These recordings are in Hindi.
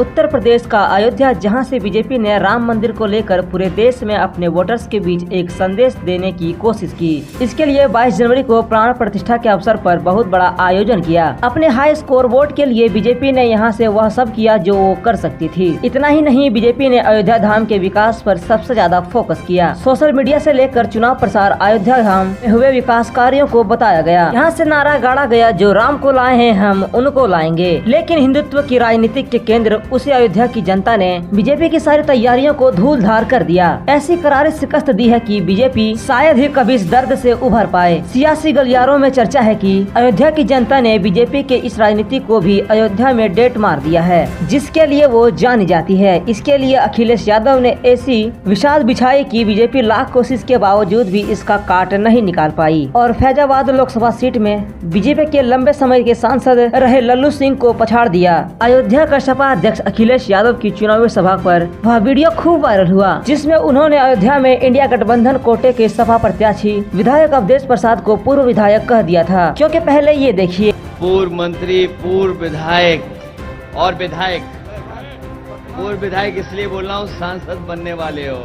उत्तर प्रदेश का अयोध्या, जहां से बीजेपी ने राम मंदिर को लेकर पूरे देश में अपने वोटर्स के बीच एक संदेश देने की कोशिश की। इसके लिए 22 जनवरी को प्राण प्रतिष्ठा के अवसर पर बहुत बड़ा आयोजन किया। अपने हाई स्कोर वोट के लिए बीजेपी ने यहां से वह सब किया जो वो कर सकती थी। इतना ही नहीं, बीजेपी ने अयोध्या धाम के विकास पर सबसे ज्यादा फोकस किया। सोशल मीडिया से लेकर चुनाव प्रसार अयोध्या धाम में हुए विकास कार्यों को बताया गया। यहाँ से नारा गाड़ा गया, जो राम को लाए हैं हम उनको लाएंगे। लेकिन हिंदुत्व की राजनीति के केंद्र उसी अयोध्या की जनता ने बीजेपी की सारी तैयारियों को धूलधार कर दिया। ऐसी करारी शिकस्त दी है कि बीजेपी शायद ही कभी इस दर्द से उभर पाए। सियासी गलियारों में चर्चा है कि अयोध्या की जनता ने बीजेपी के इस राजनीति को भी अयोध्या में डेट मार दिया है, जिसके लिए वो जानी जाती है। इसके लिए अखिलेश यादव ने ऐसी विषाद बिछाई कि बीजेपी लाख कोशिश के बावजूद भी इसका काट नहीं निकाल पाई और फैजाबाद लोकसभा सीट में बीजेपी के लंबे समय के सांसद रहे लल्लू सिंह को पछाड़ दिया। अयोध्या का सपा अध्यक्ष अखिलेश यादव की चुनावी सभा पर वह वीडियो खूब वायरल हुआ, जिसमें उन्होंने अयोध्या में इंडिया गठबंधन कोटे के सपा प्रत्याशी विधायक अवधेश प्रसाद को पूर्व विधायक कह दिया था। क्योंकि पहले ये देखिए, पूर्व मंत्री, पूर्व विधायक और पूर्व विधायक इसलिए बोल रहा हूँ, सांसद बनने वाले हो।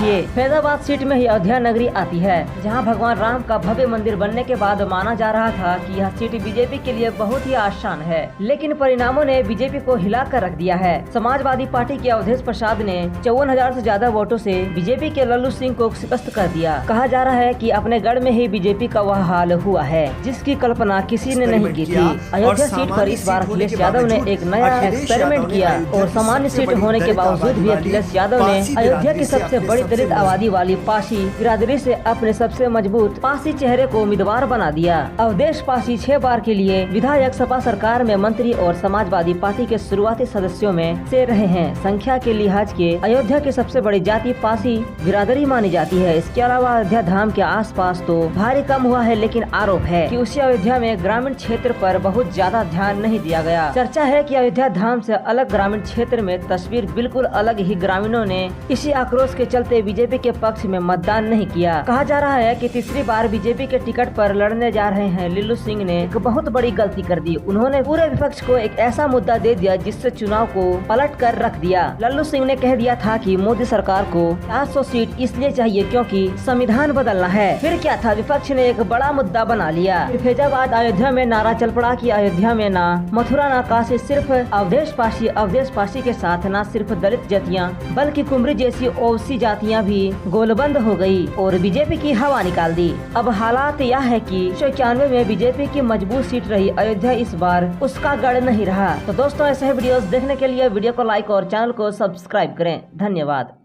ये फैजाबाद सीट में ही अयोध्या नगरी आती है, जहां भगवान राम का भव्य मंदिर बनने के बाद माना जा रहा था कि यह सीट बीजेपी के लिए बहुत ही आसान है। लेकिन परिणामों ने बीजेपी को हिला कर रख दिया है। समाजवादी पार्टी के अवधेश प्रसाद ने 54,000 से ज्यादा वोटों से बीजेपी के लल्लू सिंह को शिकस्त कर दिया। कहा जा रहा है कि अपने गढ़ में ही बीजेपी का वह हाल हुआ है, जिसकी कल्पना किसी ने नहीं की थी। अयोध्या सीट पर इस बार अखिलेश यादव ने एक नया एक्सपेरिमेंट किया और सामान्य सीट होने के बावजूद भी अखिलेश यादव ने अयोध्या की सबसे बड़ी दलित आबादी वाली पासी बिरादरी से अपने सबसे मजबूत पासी चेहरे को उम्मीदवार बना दिया। अवधेश पासी 6 बार के लिए विधायक, सपा सरकार में मंत्री और समाजवादी पार्टी के शुरुआती सदस्यों में से रहे हैं। संख्या के लिहाज के अयोध्या की सबसे बड़ी जाति पासी बिरादरी मानी जाती है। इसके अलावा अयोध्या धाम के आसपास तो भारी कम हुआ है, लेकिन आरोप है कि उसी अयोध्या में ग्रामीण क्षेत्र पर बहुत ज्यादा ध्यान नहीं दिया गया। चर्चा है कि अयोध्या धाम से अलग ग्रामीण क्षेत्र में तस्वीर बिल्कुल अलग ही। ग्रामीणों ने इसी आक्रोश के चलते बीजेपी के पक्ष में मतदान नहीं किया। कहा जा रहा है कि तीसरी बार बीजेपी के टिकट पर लड़ने जा रहे हैं लल्लू सिंह ने एक बहुत बड़ी गलती कर दी। उन्होंने पूरे विपक्ष को एक ऐसा मुद्दा दे दिया जिससे चुनाव को पलट कर रख दिया। लल्लू सिंह ने कह दिया था कि मोदी सरकार को 700 सीट इसलिए चाहिए क्योंकि संविधान बदलना है। फिर क्या था, विपक्ष ने एक बड़ा मुद्दा बना लिया। फैजाबाद अयोध्या में नारा चल पड़ा कि अयोध्या में ना मथुरा ना काशी, सिर्फ अवधेश पासी के साथ न सिर्फ दलित जातियाँ बल्कि कुमरी जैसी ओबीसी जातियाँ भी गोलबंद हो गई और बीजेपी की हवा निकाल दी। अब हालात यह है कि 91 में बीजेपी की मजबूत सीट रही अयोध्या इस बार उसका गढ़ नहीं रहा। तो दोस्तों, ऐसे वीडियोस देखने के लिए वीडियो को लाइक और चैनल को सब्सक्राइब करें। धन्यवाद।